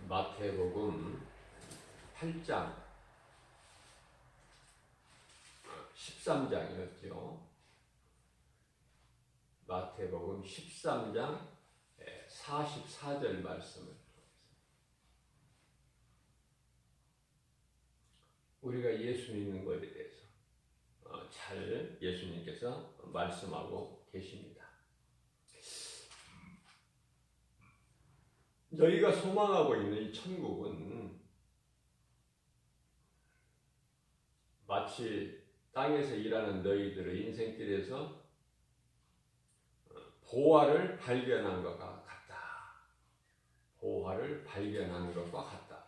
마태복음 8장 13장이었죠. 마태복음 13장 44절 말씀을 우리가 예수 믿는 것에 대해서 잘 예수님께서 말씀하고 계십니다. 너희가 소망하고 있는 이 천국은 마치 땅에서 일하는 너희들의 인생길에서 보화를 발견한 것과 같다. 보화를 발견한 것과 같다.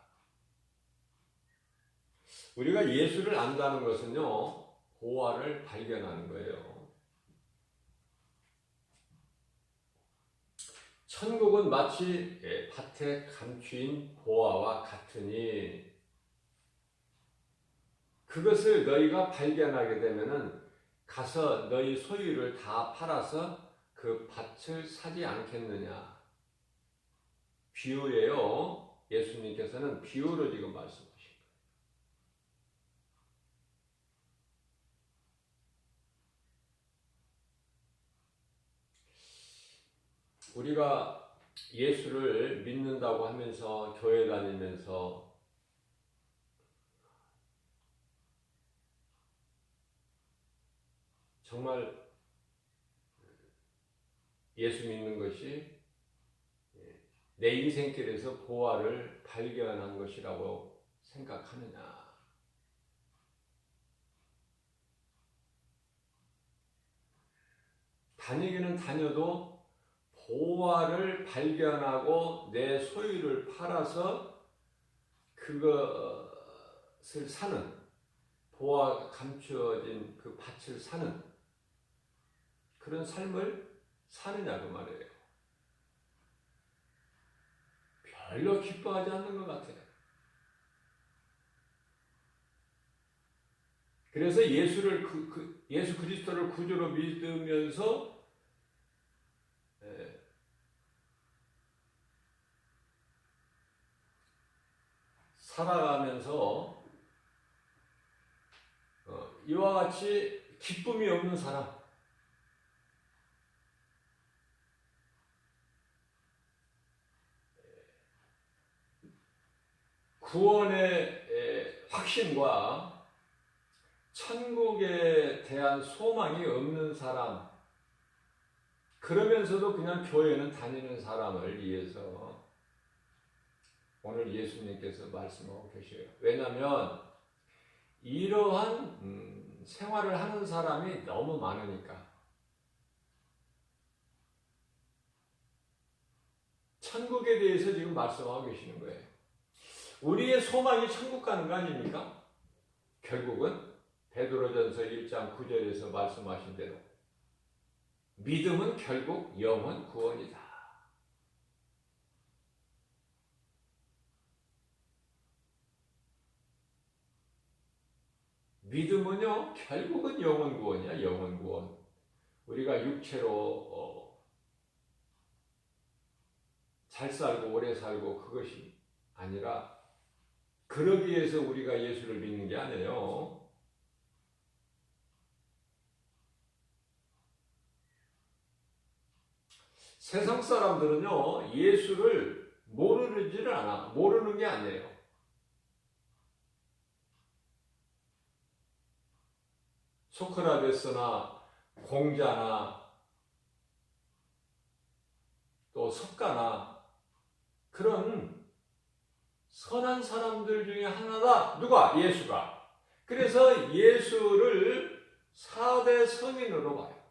우리가 예수를 안다는 것은요, 보화를 발견하는 거예요. 천국은 마치 밭에 감추인 보화와 같으니 그것을 너희가 발견하게 되면은 가서 너희 소유를 다 팔아서 그 밭을 사지 않겠느냐. 비유예요. 예수님께서는 비유로 지금 말씀하신 거예요. 우리가 예수를 믿는다고 하면서 교회 다니면서 정말 예수 믿는 것이 내 인생길에서 보화를 발견한 것이라고 생각하느냐. 다니기는 다녀도 보화를 발견하고 내 소유를 팔아서 그것을 사는, 보화가 감추어진 그 밭을 사는 그런 삶을 사느냐 그 말이에요. 별로 기뻐하지 않는 것 같아요. 그래서 예수 그리스도를 구주로 믿으면서 살아가면서 이와 같이 기쁨이 없는 사람, 구원의 확신과 천국에 대한 소망이 없는 사람, 그러면서도 그냥 교회는 다니는 사람을 위해서 오늘 예수님께서 말씀하고 계셔요. 왜냐하면 이러한 생활을 하는 사람이 너무 많으니까. 천국에 대해서 지금 말씀하고 계시는 거예요. 우리의 소망이 천국 가는 거 아닙니까? 결국은 베드로전서 1장 9절에서 말씀하신 대로 믿음은 결국 영혼 구원이다. 믿음은요, 결국은 영혼 구원이야, 영혼 구원. 우리가 육체로 잘 살고 오래 살고 그것이 아니라 그러기 위해서 우리가 예수를 믿는 게 아니에요. 세상 사람들은요, 예수를 모르지를 않아. 모르는 게 아니에요. 소크라테스나 공자나 또 석가나 그런 선한 사람들 중에 하나다. 누가? 예수가. 그래서 예수를 4대 성인으로 봐요.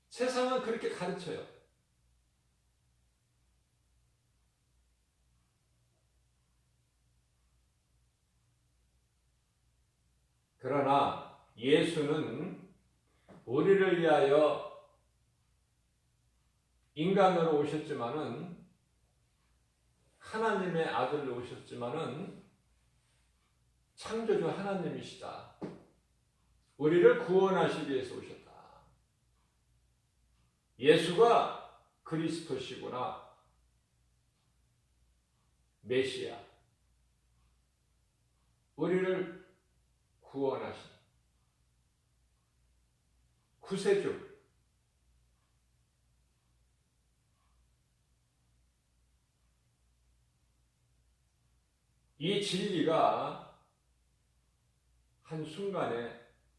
세상은 그렇게 가르쳐요. 그러나 예수는 우리를 위하여 인간으로 오셨지만은 하나님의 아들로 오셨지만은 창조주 하나님이시다. 우리를 구원하시기 위해서 오셨다. 예수가 그리스도시구나. 메시아, 우리를 구원하신 구세주, 이 진리가 한순간에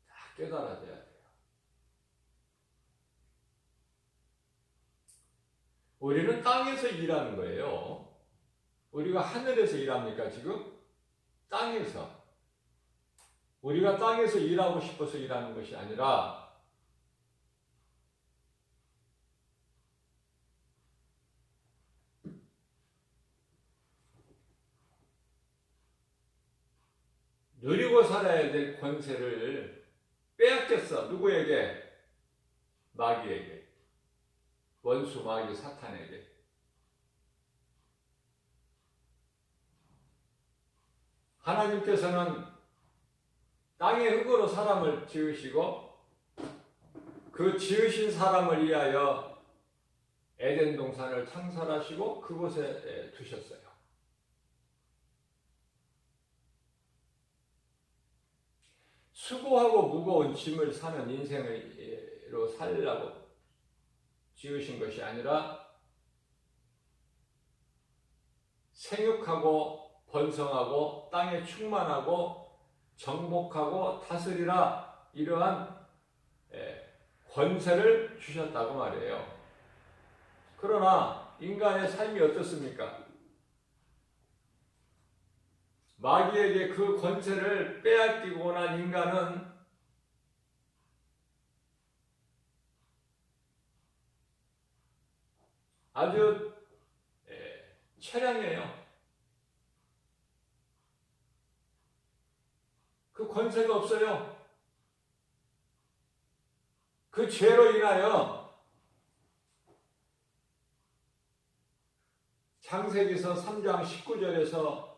다 깨달아져야 돼요. 우리는 땅에서 일하는 거예요. 우리가 하늘에서 일합니까, 지금? 땅에서. 우리가 땅에서 일하고 싶어서 일하는 것이 아니라 누리고 살아야 될 권세를 빼앗겼어. 누구에게? 마귀에게. 원수 마귀 사탄에게. 하나님께서는 땅의 흙으로 사람을 지으시고 그 지으신 사람을 위하여 에덴 동산을 창설하시고 그곳에 두셨어요. 수고하고 무거운 짐을 사는 인생으로 살려고 지으신 것이 아니라 생육하고 번성하고 땅에 충만하고 정복하고 다스리라, 이러한 권세를 주셨다고 말이에요. 그러나 인간의 삶이 어떻습니까? 마귀에게 그 권세를 빼앗기고 난 인간은 아주 처량해요. 그 권세가 없어요. 그 죄로 인하여 창세기서 3장 19절에서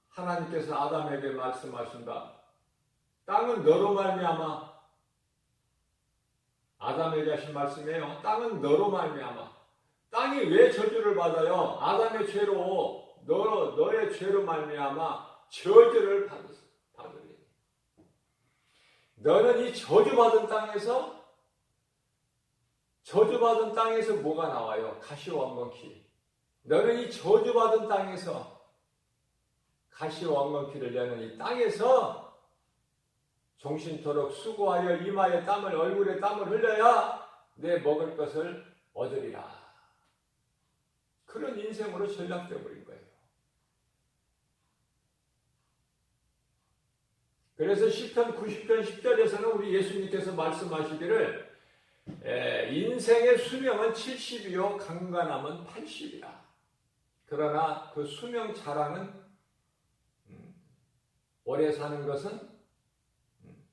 하나님께서 아담에게 말씀하신다. 땅은 너로 말미암아, 아담에게 하신 말씀이에요. 땅은 너로 말미암아. 땅이 왜 저주를 받아요? 아담의 죄로, 너의 죄로 말미암아 저주를 받으리. 너는 이 저주받은 땅에서 뭐가 나와요? 가시왕건키. 너는 이 저주받은 땅에서 가시왕건키를 내는 이 땅에서 종신토록 수고하여 이마에 땀을, 얼굴에 땀을 흘려야 내 먹을 것을 얻으리라. 그런 인생으로 전락되어 버린 거예요. 그래서 시편 90편 10절에서는 우리 예수님께서 말씀하시기를 인생의 수명은 70이요 강간함은 80이라. 그러나 그 수명 자랑은 오래 사는 것은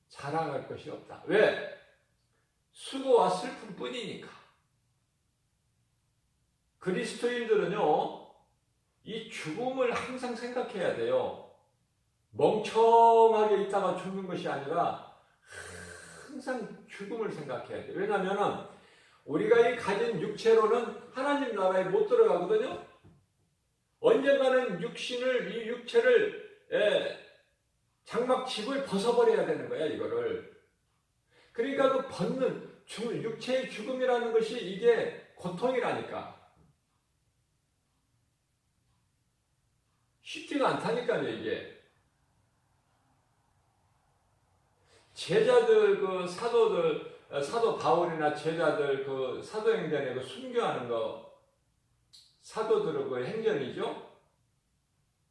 자랑할 것이 없다. 왜? 수고와 슬픔뿐이니까. 그리스도인들은요, 이 죽음을 항상 생각해야 돼요. 멍청하게 있다가 죽는 것이 아니라 항상 죽음을 생각해야 돼요. 왜냐하면 우리가 이 가진 육체로는 하나님 나라에 못 들어가거든요. 언젠가는 이 육체를 장막집을 벗어버려야 되는 거야, 이거를. 그러니까 그 벗는 육체의 죽음이라는 것이 이게 고통이라니까. 쉽지가 않다니까요, 이게. 제자들, 사도 바울이나 제자들 사도행전에 순교하는 거, 사도들의 그 행전이죠?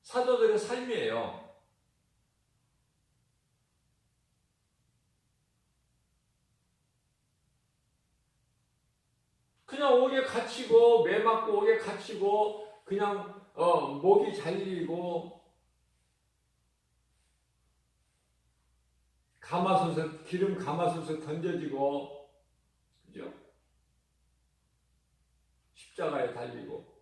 사도들의 삶이에요. 그냥 옥에 갇히고, 매 맞고 옥에 갇히고, 그냥, 목이 잘리고, 기름 가마솥에 던져지고, 그죠? 십자가에 달리고.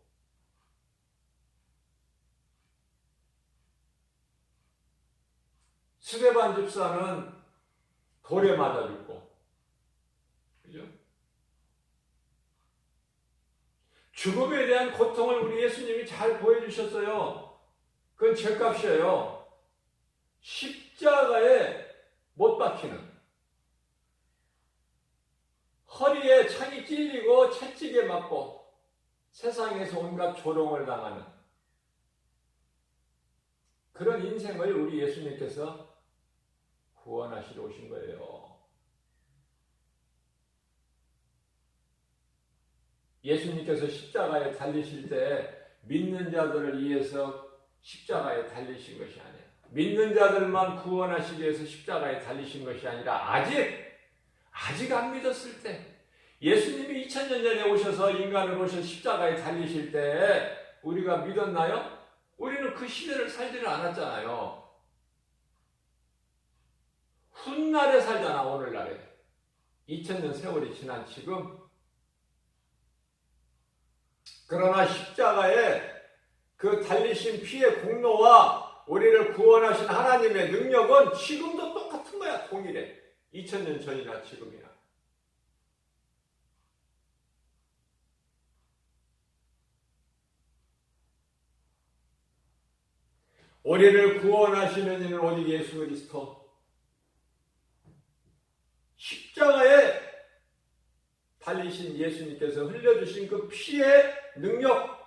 스데반 집사는 돌에 맞아 죽고, 그죠? 죽음에 대한 고통을 우리 예수님이 잘 보여주셨어요. 그건 죄값이에요. 십자가에 못 박히는, 허리에 창이 찔리고 채찍에 맞고 세상에서 온갖 조롱을 당하는 그런 인생을 우리 예수님께서 구원하시러 오신 거예요. 예수님께서 십자가에 달리실 때 믿는 자들을 위해서 십자가에 달리신 것이 아니에요. 믿는 자들만 구원하시기 위해서 십자가에 달리신 것이 아니라 아직 안 믿었을 때, 예수님이 2000년 전에 오셔서 인간을 오셔서 십자가에 달리실 때 우리가 믿었나요? 우리는 그 시대를 살지를 않았잖아요. 훗날에 살잖아, 오늘날에. 2000년 세월이 지난 지금. 그러나 십자가에 그 달리신 피의 공로와 우리를 구원하신 하나님의 능력은 지금도 똑같은 거야, 동일해. 2000년 전이나 지금이나. 우리를 구원하시는 이는 오직 예수 그리스도. 십자가에 달리신 예수님께서 흘려주신 그 피의 능력,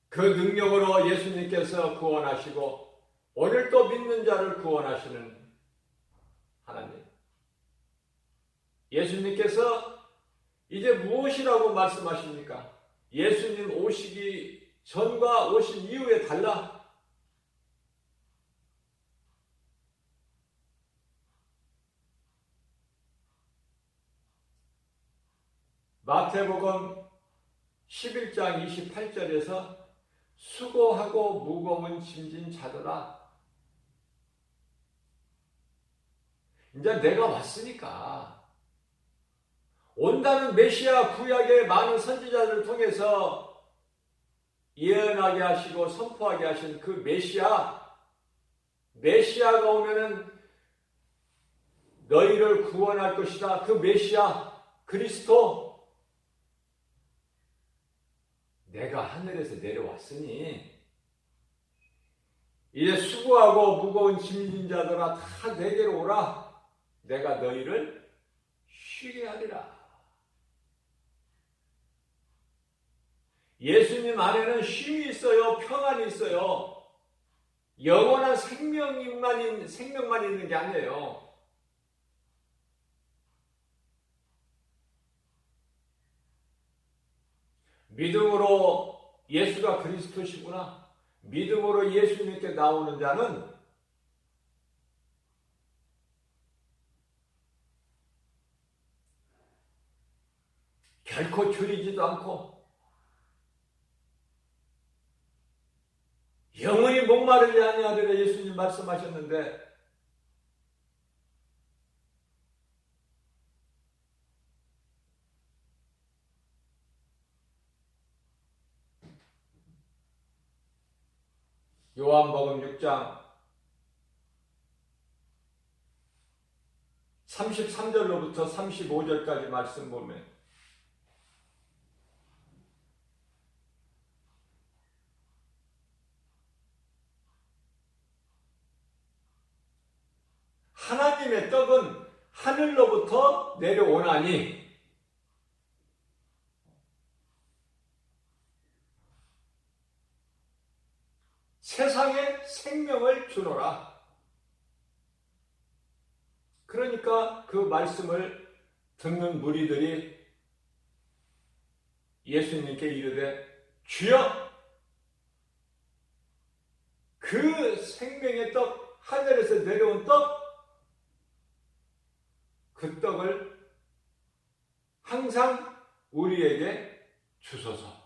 그 능력으로 예수님께서 구원하시고 오늘 또 믿는 자를 구원하시는 하나님. 예수님께서 이제 무엇이라고 말씀하십니까? 예수님 오시기 전과 오신 이후에 달라. 마태복음 11장 28절에서 수고하고 무거운 짐진 자들아, 이제 내가 왔으니까 온다는 메시아 구약의 많은 선지자들을 통해서 예언하게 하시고 선포하게 하신 그 메시아가 오면은 너희를 구원할 것이다. 그 메시아 그리스도, 내가 하늘에서 내려왔으니 이제 수고하고 무거운 짐진 자들아 다 내게로 오라. 내가 너희를 쉬게 하리라. 예수님 안에는 쉼이 있어요. 평안이 있어요. 영원한 생명만 있는 게 아니에요. 믿음으로 예수가 그리스도시구나, 믿음으로 예수님께 나오는 자는 결코 줄이지도 않고 영원히 목마르지 아니하리라 예수님 말씀하셨는데, 요한복음 6장 33절로부터 35절까지 말씀 보면 하나님의 떡은 하늘로부터 내려오나니 세상에 생명을 주노라. 그러니까 그 말씀을 듣는 무리들이 예수님께 이르되 주여, 그 생명의 떡, 하늘에서 내려온 떡, 그 떡을 항상 우리에게 주소서.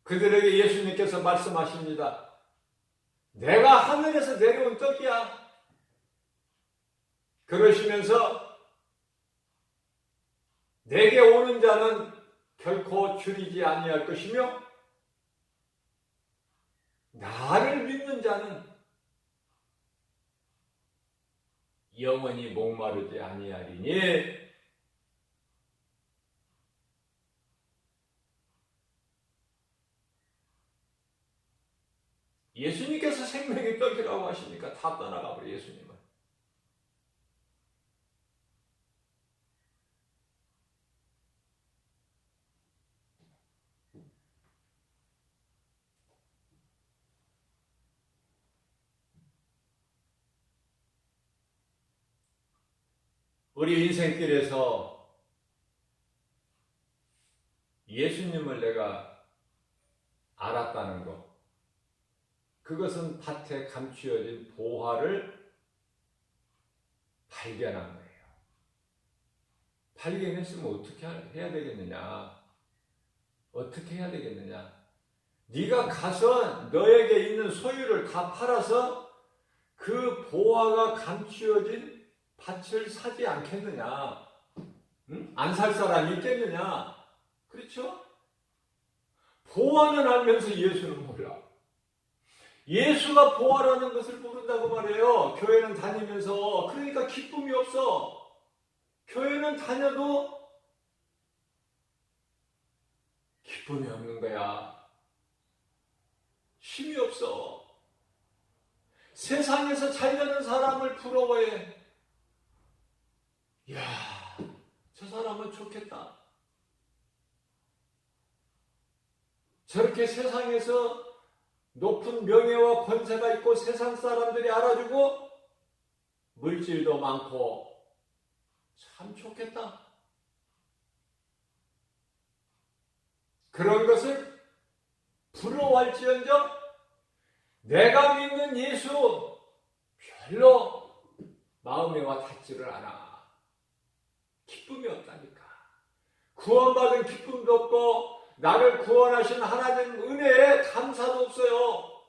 그들에게 예수님께서 말씀하십니다. 내가 하늘에서 내려온 떡이야. 그러시면서 내게 오는 자는 결코 줄이지 아니할 것이며 나를 믿는 자는 영원히 목마르지 아니하리니 예수님께서 생명의 떡이라고 하시니까 다 떠나가 버려 예수님은. 우리 인생길에서 예수님을 내가 알았다는 것, 그것은 밭에 감추어진 보화를 발견한 거예요. 발견했으면 어떻게 해야 되겠느냐? 어떻게 해야 되겠느냐? 네가 가서 너에게 있는 소유를 다 팔아서 그 보화가 감추어진 밭을 사지 않겠느냐? 응? 안 살 사람이 있겠느냐? 그렇죠? 보화는 알면서 예수는 몰라. 예수가 보화라는 것을 모른다고 말해요. 교회는 다니면서. 그러니까 기쁨이 없어. 교회는 다녀도 기쁨이 없는 거야. 힘이 없어. 세상에서 잘 되는 사람을 부러워해. 이야, 저 사람은 좋겠다. 저렇게 세상에서 높은 명예와 권세가 있고 세상 사람들이 알아주고 물질도 많고 참 좋겠다. 그런 것을 부러워할지언정 내가 믿는 예수 별로 마음에 와 닿지를 않아. 기쁨이 없다니까. 구원받은 기쁨도 없고 나를 구원하신 하나님 은혜에 감사도 없어요.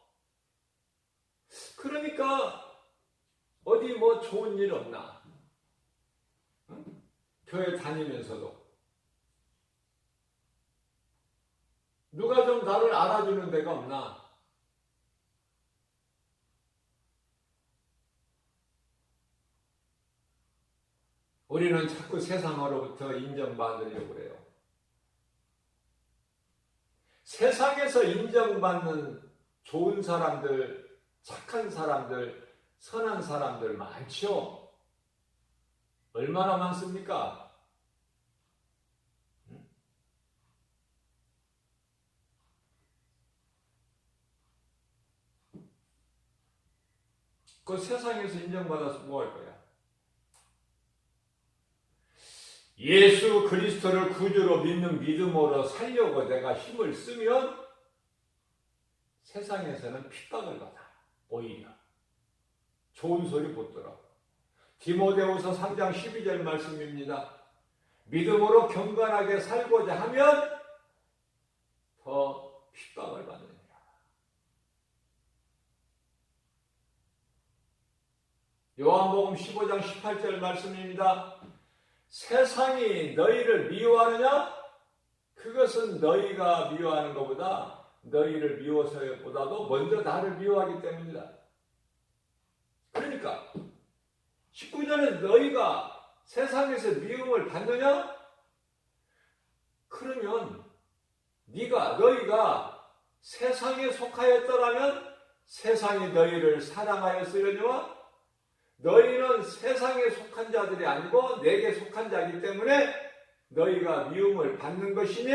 그러니까 어디 뭐 좋은 일 없나? 응? 교회 다니면서도 누가 좀 나를 알아주는 데가 없나? 우리는 자꾸 세상으로부터 인정받으려고 그래요. 세상에서 인정받는 좋은 사람들, 착한 사람들, 선한 사람들 많죠? 얼마나 많습니까? 그 세상에서 인정받아서 뭐 할 거야? 예수 그리스도를 구주로 믿는 믿음으로 살려고 내가 힘을 쓰면 세상에서는 핍박을 받아. 오히려 좋은 소리 못 들어. 디모데후서 3장 12절 말씀입니다. 믿음으로 경건하게 살고자 하면 더 핍박을 받느니라. 요한복음 15장 18절 말씀입니다. 세상이 너희를 미워하느냐? 그것은 너희가 미워하는 것보다 너희를 미워서보다도 먼저 나를 미워하기 때문이다. 그러니까 19절에 너희가 세상에서 미움을 받느냐? 그러면 너희가 세상에 속하였더라면 세상이 너희를 사랑하였으려니와 너희는 세상에 속한 자들이 아니고 내게 속한 자이기 때문에 너희가 미움을 받는 것이니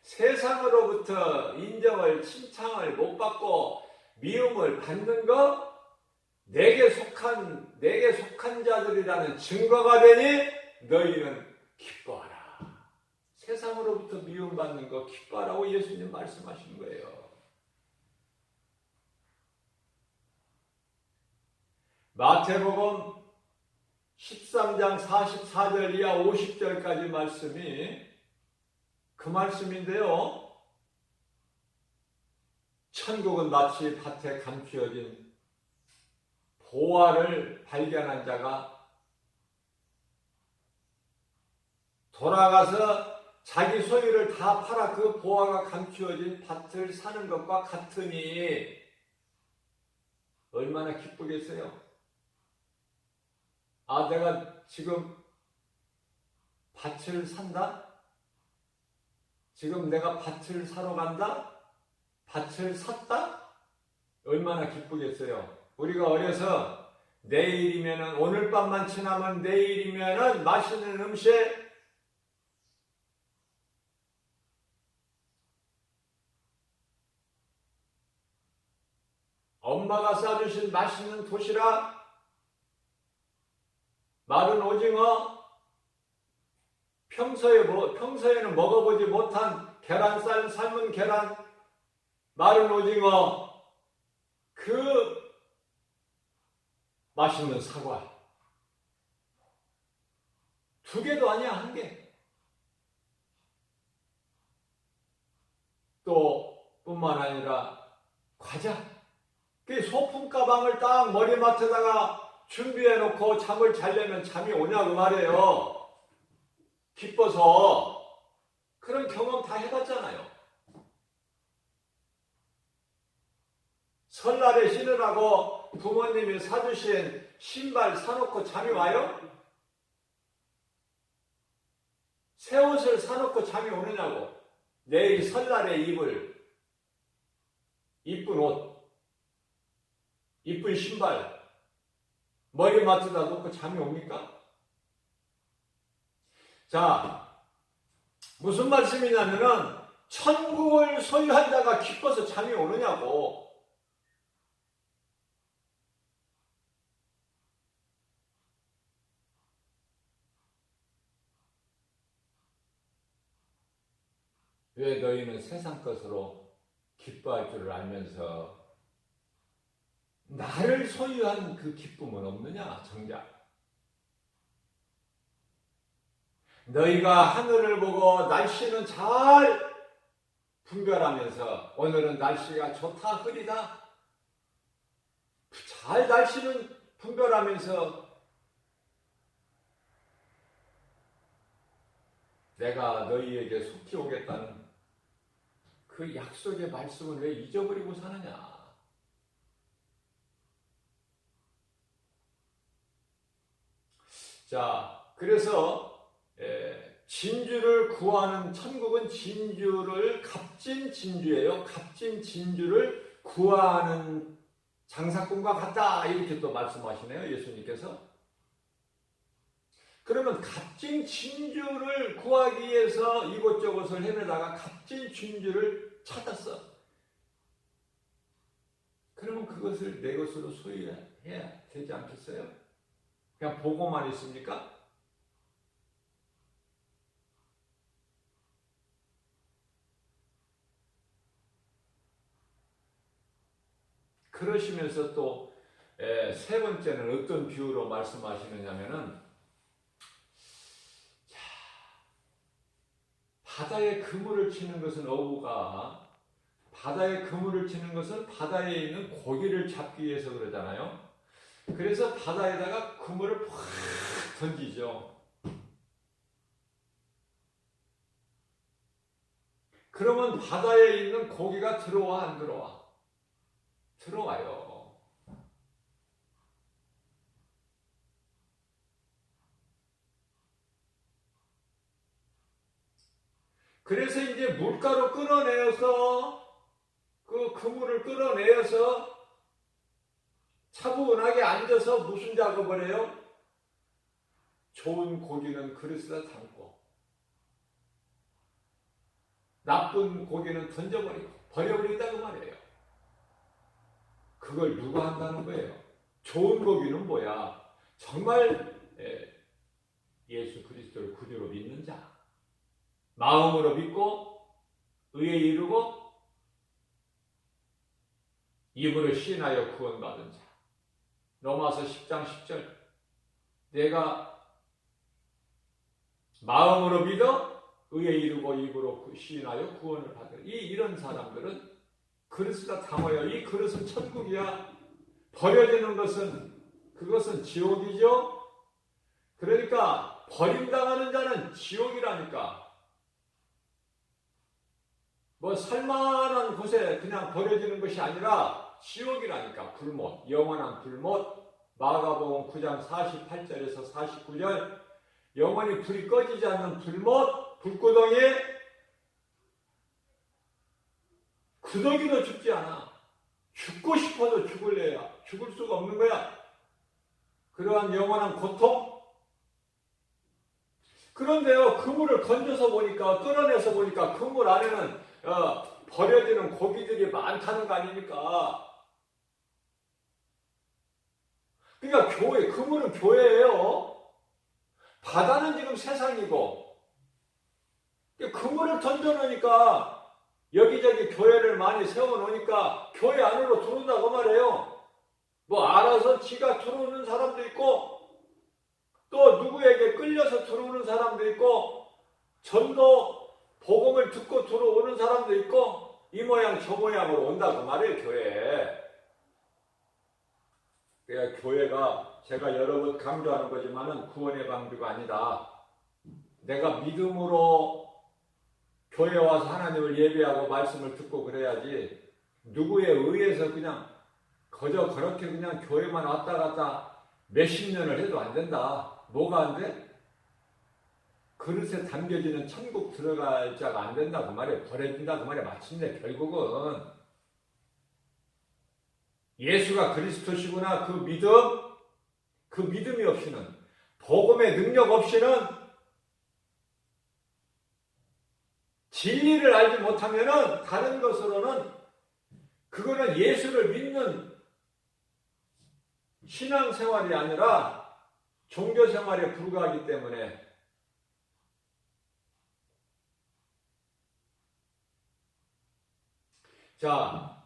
세상으로부터 인정을 칭찬을 못 받고 미움을 받는 것 내게 속한 자들이라는 증거가 되니 너희는 기뻐하라. 세상으로부터 미움받는 거 기뻐하라고 예수님 말씀하시는 거예요. 마태복음 13장 44절 이하 50절까지 말씀이 그 말씀인데요. 천국은 마치 밭에 감추어진 보화를 발견한 자가 돌아가서 자기 소유를 다 팔아 그 보화가 감추어진 밭을 사는 것과 같으니 얼마나 기쁘겠어요? 아, 내가 지금 밭을 산다? 지금 내가 밭을 사러 간다? 밭을 샀다? 얼마나 기쁘겠어요? 우리가 어려서 내일이면은, 오늘 밤만 지나면 내일이면은 맛있는 음식, 엄마가 싸주신 맛있는 도시락, 마른 오징어, 평소에는 먹어보지 못한 계란쌀, 삶은 계란, 마른 오징어, 그 맛있는 사과. 2개도 아니야, 1개. 또 뿐만 아니라 과자. 그 소품 가방을 딱 머리맡에다가 준비해 놓고 잠을 자려면 잠이 오냐고 말이에요. 기뻐서. 그런 경험 다 해봤잖아요. 설날에 신으라고 부모님이 사주신 신발 사놓고 잠이 와요? 새 옷을 사놓고 잠이 오느냐고. 내일 설날에 입을 이쁜 옷, 이쁜 신발 머리맡에다 놓고 잠이 옵니까? 자, 무슨 말씀이냐면은 천국을 소유한 자가 기뻐서 잠이 오느냐고. 왜 너희는 세상 것으로 기뻐할 줄을 알면서 나를 소유한 그 기쁨은 없느냐, 정작. 너희가 하늘을 보고 날씨는 잘 분별하면서 오늘은 날씨가 좋다, 흐리다. 잘 날씨는 분별하면서 내가 너희에게 속히 오겠다는 그 약속의 말씀을 왜 잊어버리고 사느냐. 자, 그래서 진주를 구하는, 천국은 진주를, 값진 진주예요. 값진 진주를 구하는 장사꾼과 같다, 이렇게 또 말씀하시네요, 예수님께서. 그러면 값진 진주를 구하기 위해서 이곳저곳을 헤매다가 값진 진주를 찾았어. 그러면 그것을 내 것으로 소유해야 되지 않겠어요? 그냥 보고만 있습니까? 그러시면서 또 세 번째는 어떤 비유로 말씀하시느냐면은, 바다에 그물을 치는 것은 어부가, 바다에 그물을 치는 것은 바다에 있는 고기를 잡기 위해서 그러잖아요. 그래서 바다에다가 그물을 팍 던지죠. 그러면 바다에 있는 고기가 들어와, 안 들어와? 들어와요. 그래서 이제 물가로 끌어내어서, 그 그물을 끌어내어서 차분하게 앉아서 무슨 작업을 해요? 좋은 고기는 그릇에다 담고 나쁜 고기는 던져버리고 버려버린다고 말이에요. 그걸 누가 한다는 거예요? 좋은 고기는 뭐야? 정말 예수 그리스도를 구주로 믿는 자, 마음으로 믿고 의에 이르고 입으로 시인하여 구원받은 자. 로마서 10장 10절. 내가 마음으로 믿어 의에 이르고 입으로 시인하여 구원을 받으라. 이런 사람들은 그릇에다 담아요. 이 그릇은 천국이야. 버려지는 것은, 그것은 지옥이죠. 그러니까 버림당하는 자는 지옥이라니까. 뭐 살만한 곳에 그냥 버려지는 것이 아니라 지옥이라니까. 불못, 영원한 불못. 마가복음 9장 48절에서 49절, 영원히 불이 꺼지지 않는 불못, 불구덩이에 구더기도 죽지 않아. 죽고 싶어도 죽을래야 죽을 수가 없는 거야. 그러한 영원한 고통. 그런데요, 그물을 건져서 보니까, 끌어내서 보니까 그물 안에는 버려지는 고기들이 많다는 거 아닙니까? 그러니까 교회, 그물은 교회예요. 바다는 지금 세상이고, 그물을 던져놓으니까 여기저기 교회를 많이 세워놓으니까 교회 안으로 들어온다고 말해요. 뭐 알아서 지가 들어오는 사람도 있고, 또 누구에게 끌려서 들어오는 사람도 있고, 전도 복음을 듣고 들어오는 사람도 있고, 이 모양 저 모양으로 온다고 말해요. 교회에. 그러니까 교회가, 제가 여러 번 강조하는 거지만은 구원의 방주가 아니다. 내가 믿음으로 교회 와서 하나님을 예배하고 말씀을 듣고 그래야지, 누구에 의해서 그냥 그저 그렇게 그냥 교회만 왔다 갔다 몇십 년을 해도 안 된다. 뭐가 안 돼? 그릇에 담겨지는 천국 들어갈 자가 안 된다고 말해. 버려진다고 말해. 마침내 결국은 예수가 그리스도시구나, 그 믿음, 그 믿음이 없이는, 복음의 능력 없이는, 진리를 알지 못하면은 다른 것으로는, 그거는 예수를 믿는 신앙생활이 아니라 종교생활에 불과하기 때문에, 자,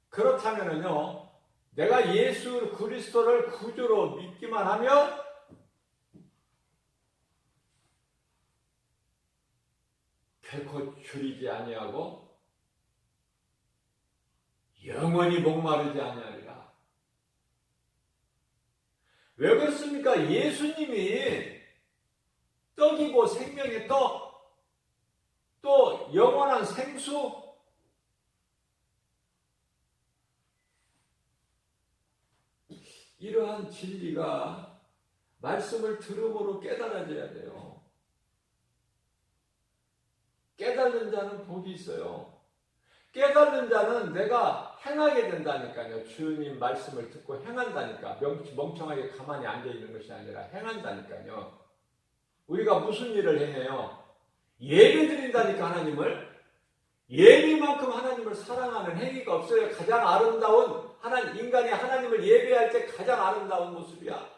그렇다면은요, 내가 예수 그리스도를 구주로 믿기만 하면 결코 줄이지 아니하고 영원히 목마르지 아니하리라. 왜 그렇습니까? 예수님이 떡이고 생명의 떡, 또 영원한 생수, 이러한 진리가 말씀을 들음으로 깨달아져야 돼요. 깨닫는 자는 복이 있어요. 깨닫는 자는 내가 행하게 된다니까요. 주님 말씀을 듣고 행한다니까. 멍청하게 가만히 앉아있는 것이 아니라 행한다니까요. 우리가 무슨 일을 행해요? 예배 드린다니까. 하나님을. 예배만큼 하나님을 사랑하는 행위가 없어요. 가장 아름다운, 인간이 하나님을 예배할 때 가장 아름다운 모습이야.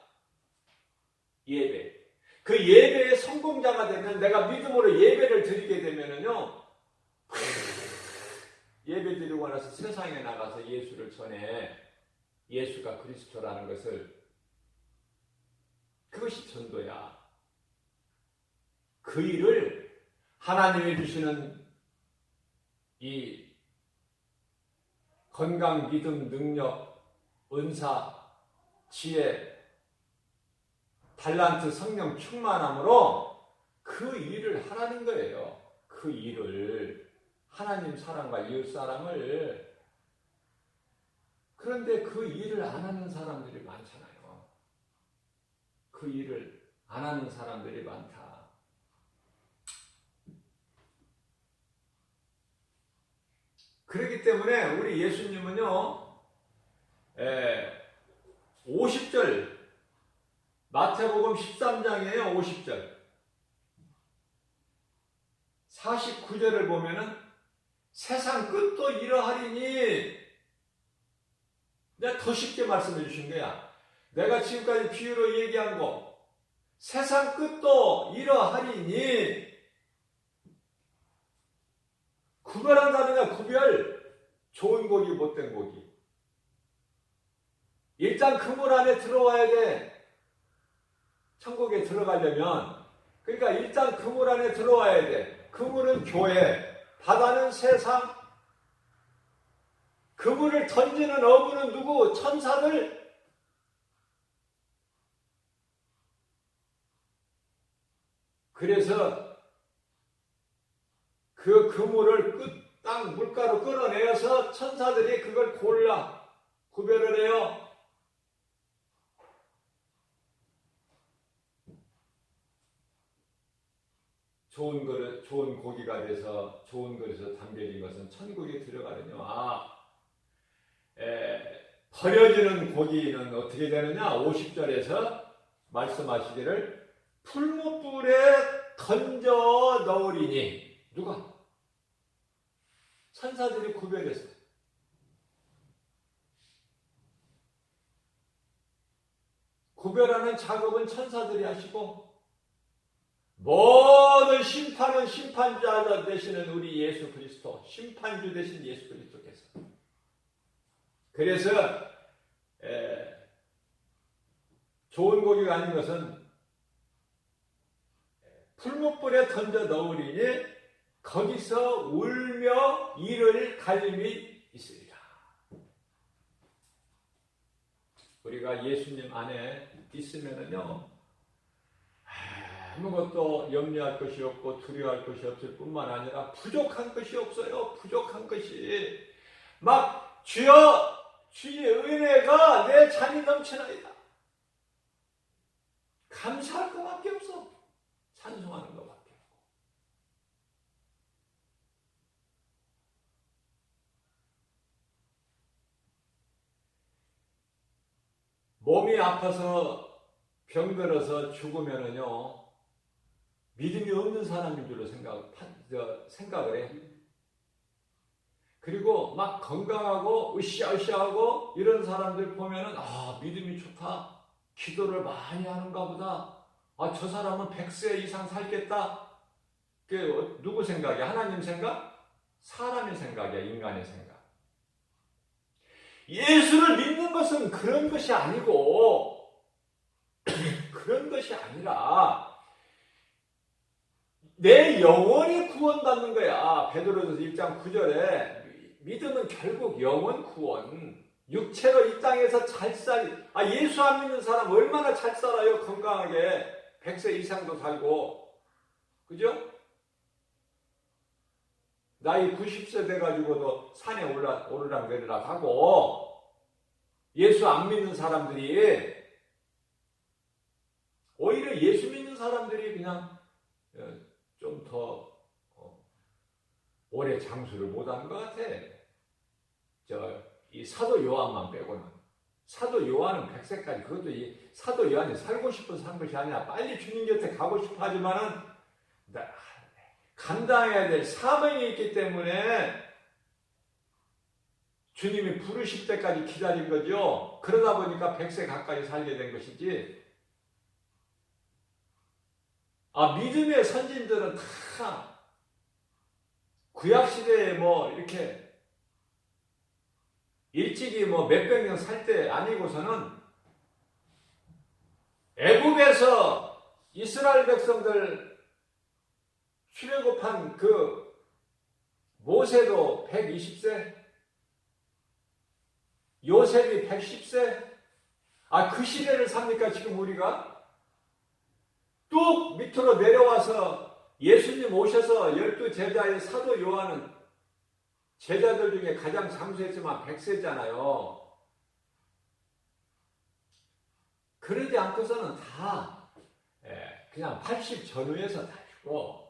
예배. 그 예배의 성공자가 되면, 내가 믿음으로 예배를 드리게 되면은요, 예배 드리고 나서 세상에 나가서 예수를 전해. 예수가 그리스도라는 것을. 그것이 전도야. 그 일을 하나님이 주시는 이 건강, 믿음, 능력, 은사, 지혜, 달란트, 성령 충만함으로 그 일을 하라는 거예요. 그 일을, 하나님 사랑과 이웃 사랑을. 그런데 그 일을 안 하는 사람들이 많잖아요. 그 일을 안 하는 사람들이 많다. 그렇기 때문에 우리 예수님은요, 50절, 마태복음 13장이에요. 50절. 49절을 보면은 세상 끝도 이러하리니, 내가 더 쉽게 말씀해 주신 거야. 내가 지금까지 비유로 얘기한 거, 세상 끝도 이러하리니, 구별한다느냐, 구별. 좋은 고기, 못된 고기. 일단 그물 안에 들어와야 돼. 천국에 들어가려면. 그러니까 일단 그물 안에 들어와야 돼. 그물은 교회, 바다는 세상. 그물을 던지는 어부는 누구? 천사들. 그래서 그 그물을 땅 물가로 끌어내어서 천사들이 그걸 골라. 구별을 해요. 좋은 그릇, 좋은 고기가 돼서 좋은 그릇에서 담겨진 것은 천국에 들어가느냐. 버려지는 고기는 어떻게 되느냐? 50절에서 말씀하시기를 풀무불에 던져 넣으리니. 누가? 천사들이 구별했어요. 구별하는 작업은 천사들이 하시고 모든 심판은 심판자 되시는 우리 예수 그리스도, 심판주 되신 예수 그리스도께서. 그래서 좋은 고기가 아닌 것은 풀무불에 던져 넣으리니 거기서 울며 이를 갈림이 있으리라. 우리가 예수님 안에 있으면은요, 아무것도 염려할 것이 없고 두려워할 것이 없을 뿐만 아니라 부족한 것이 없어요. 부족한 것이. 막 주여 주의 은혜가 내 잔이 넘치나이다. 감사할 것밖에 없어. 찬송하는 것밖에 없고. 몸이 아파서 병들어서 죽으면은요, 믿음이 없는 사람인 줄로 생각을 해. 그리고 막 건강하고 으쌰으쌰하고 이런 사람들 보면은 믿음이 좋다. 기도를 많이 하는가 보다. 저 사람은 100세 이상 살겠다. 그 누구 생각이야? 하나님 생각? 사람의 생각이야. 인간의 생각. 예수를 믿는 것은 그런 것이 아니고 그런 것이 아니라 내 영혼이 구원받는 거야. 베드로전서 1장 9절에 믿음은 결국 영혼 구원. 육체로 이 땅에서 잘 예수 안 믿는 사람 얼마나 잘 살아요. 건강하게 100세 이상도 살고. 그죠? 나이 90세 돼가지고도 산에 오르락내리락 하고, 예수 안 믿는 사람들이, 오히려 예수 믿는 사람들이 그냥 좀 더 오래 장수를 못하는 것 같아. 이 사도 요한만 빼고는. 사도 요한은 100세까지, 그것도 이 사도 요한이 살고 싶어서 산 것이 아니라 빨리 주님 곁에 가고 싶어 하지만은 감당해야 될 사명이 있기 때문에 주님이 부르실 때까지 기다린 거죠. 그러다 보니까 100세 가까이 살게 된 것이지. 믿음의 선진들은 다 구약시대에 이렇게 일찍이 몇백 년 살 때 아니고서는 애굽에서 이스라엘 백성들 출애굽한 그 모세도 120세, 요셉이 110세, 그 시대를 삽니까 지금 우리가? 뚝 밑으로 내려와서 예수님 오셔서 12제자의 사도 요한은 제자들 중에 가장 장수했지만 100세잖아요. 그러지 않고서는 다 그냥 80 전후에서 다 죽고.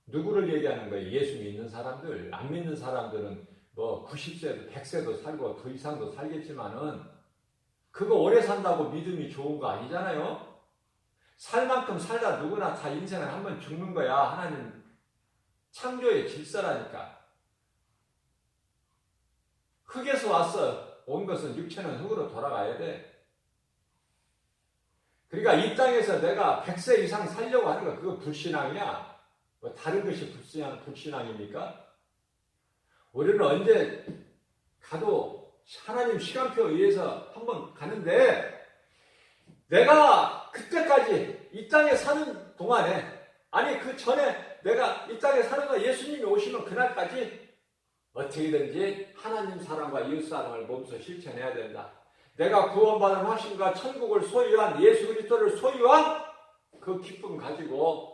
누구를 얘기하는 거예요? 예수 믿는 사람들. 안 믿는 사람들은 90세도 100세도 살고 더 이상도 살겠지만은 그거 오래 산다고 믿음이 좋은 거 아니잖아요. 살 만큼 살다 누구나 다 인생은 한번 죽는 거야. 하나님 창조의 질서라니까. 흙에서 왔어. 온 것은 육체는 흙으로 돌아가야 돼. 그러니까 이 땅에서 내가 100세 이상 살려고 하는 거 그거 불신앙이야. 다른 것이 불신앙입니까? 우리는 언제 가도 하나님 시간표에 의해서 한번 가는데, 내가 그때까지 이 땅에 사는 동안에, 그 전에 내가 이 땅에 사는 동안 예수님이 오시면 그날까지 어떻게든지 하나님 사랑과 이웃 사랑을 몸소 실천해야 된다. 내가 구원받은 확신과 천국을 소유한, 예수 그리스도를 소유한 그 기쁨 가지고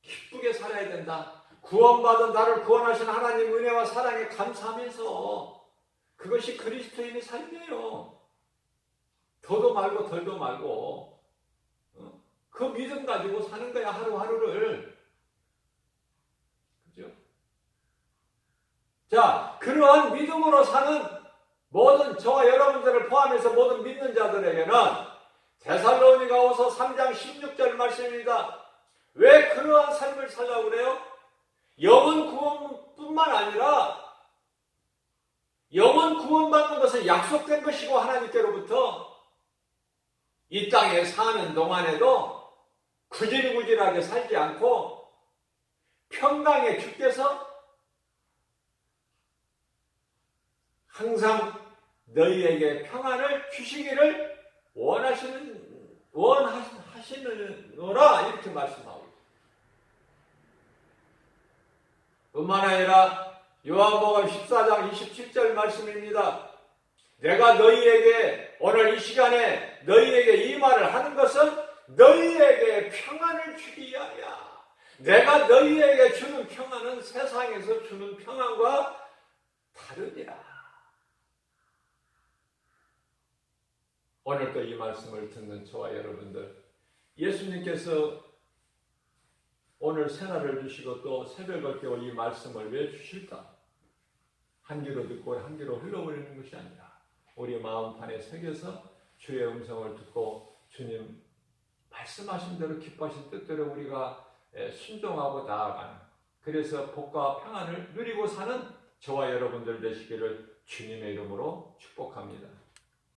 기쁘게 살아야 된다. 구원받은 나를 구원하신 하나님 은혜와 사랑에 감사하면서 그것이 그리스도인의 삶이에요. 더도 말고 덜도 말고 그 믿음 가지고 사는 거야, 하루하루를. 그죠? 자, 그러한 믿음으로 사는 모든 저와 여러분들을 포함해서 모든 믿는 자들에게는 데살로니가후서 3장 16절 말씀입니다. 왜 그러한 삶을 살라고 그래요? 영혼 구원뿐만 아니라 영혼 구원받는 것은 약속된 것이고 하나님께로부터 이 땅에 사는 동안에도 구질구질하게 살지 않고 평강에 주께서 항상 너희에게 평안을 주시기를 원하시느라 이렇게 말씀하고 있습니다. 뿐만 아니라 요한복음 14장 27절 말씀입니다. 내가 너희에게 오늘 이 시간에 너희에게 이 말을 하는 것은 너희에게 평안을 주기 위하여. 내가 너희에게 주는 평안은 세상에서 주는 평안과 다르니라. 오늘도 이 말씀을 듣는 저와 여러분들, 예수님께서 오늘 새날을 주시고 또 새벽을 깨워 이 말씀을 왜 주실까? 한 귀로 듣고 한 귀로 흘러버리는 것이 아니라 우리 마음판에 새겨서 주의 음성을 듣고 주님 말씀하신 대로 기뻐하신 뜻대로 우리가 순종하고 나아가는, 그래서 복과 평안을 누리고 사는 저와 여러분들 되시기를 주님의 이름으로 축복합니다.